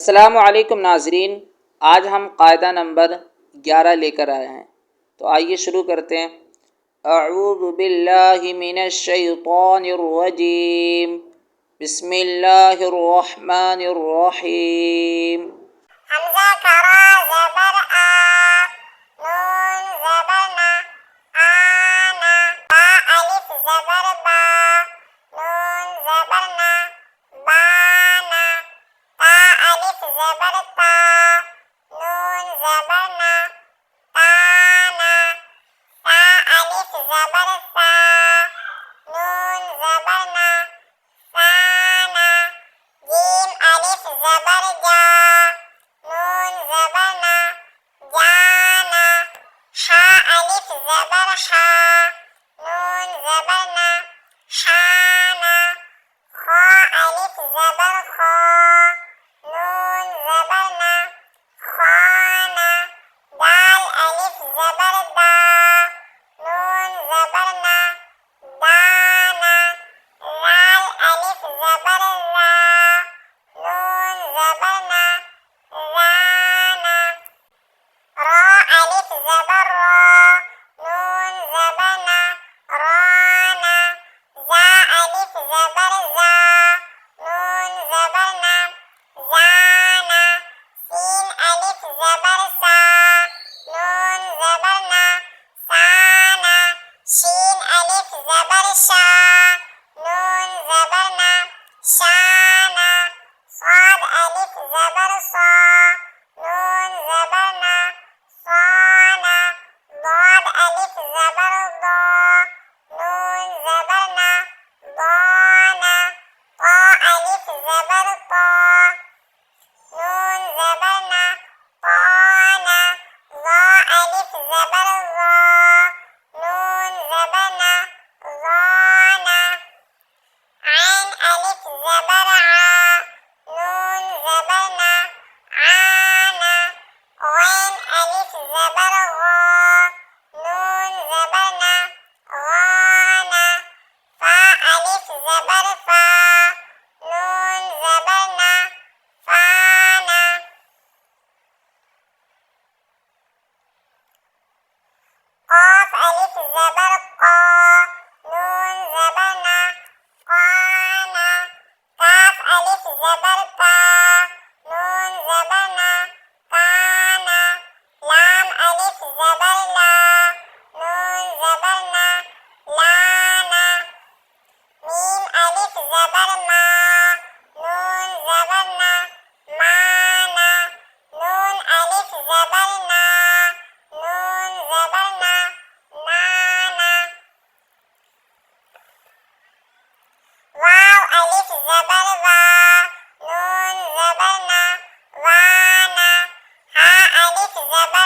अस्सलामुअलैकुम नाज़रीन, आज हम कायदा नंबर 11 लेकर आए हैं। तो आइए शुरू करते हैं। अऊज़ु बिल्लाहि मिनश शैतानिर रजीम, बिस्मिल्लाहिर रहमानिर रहीम। हमज़ा करा ज़बर आ, नून ज़बर ना, आना, बा अलिफ ज़बर बा, नून ज़बर ना, बाना, ता अलिफ ज़बर ता, नून ज़बर ना, ताना, ता अलिफ ज़बर सा, नून ज़बर ना, साना, जीम अलिफ ज़बर जा, नून ज़बर ना, जाना, शा अलिफ ज़बर शा, नून ज़बर ना, शाना, खा अलिफ ज़बर खा, नून ज़बर ना, खाना, दाल अलिफ ज़बर दा, नून ज़बर ना, दाना, लाल अलिफ ज़बर ला, नून ज़बर ना, लाना, रा अलिफ ज़बर रा, नून ज़बर ना, राना, ज़ा अलिफ ज़बर ज़ा, नून ज़बर ना, ज़ाना, सीन अलिफ ज़बर सा, नून ज़बर ना, साना, शीन अलिफ ज़बर शा, नून ज़बर ना, शाना, साद अलिफ ज़बर सा, नून ज़बर ना, साना, दाद अलिफ ज़बर दा, नून ज़बर ना, दाना, ता अलिफ ज़बर ता, नून ज़बर ना, ताना, ज़ा अलिफ ज़बर ज़ा, नून ज़बर ना, ज़ाना, ऐन अलिफ ज़बर आ, नून ज़बर ना, आना, गैन अलिफ ज़बर गा, नून ज़बर ना, गाना, फा अलिफ ज़बर फा, नून ज़बर ना, फाना, क़ाफ़ अलिफ ज़बर क़ा, नून ज़बर ना, क़ाना, काफ अलिफ ज़बर का, नून ज़बर ना, काना, लाम अलिफ ज़बर ला, नून ज़बर ना, लाना, मीम अलिफ ज़बर मा, नून ज़बर ना, माना, नून अलिफ ज़बर ना, नून ज़बर ना, नाना, वाव अलिफ ज़बर वा, नून ज़बर ना, वाना, हा अलिफ ज़बर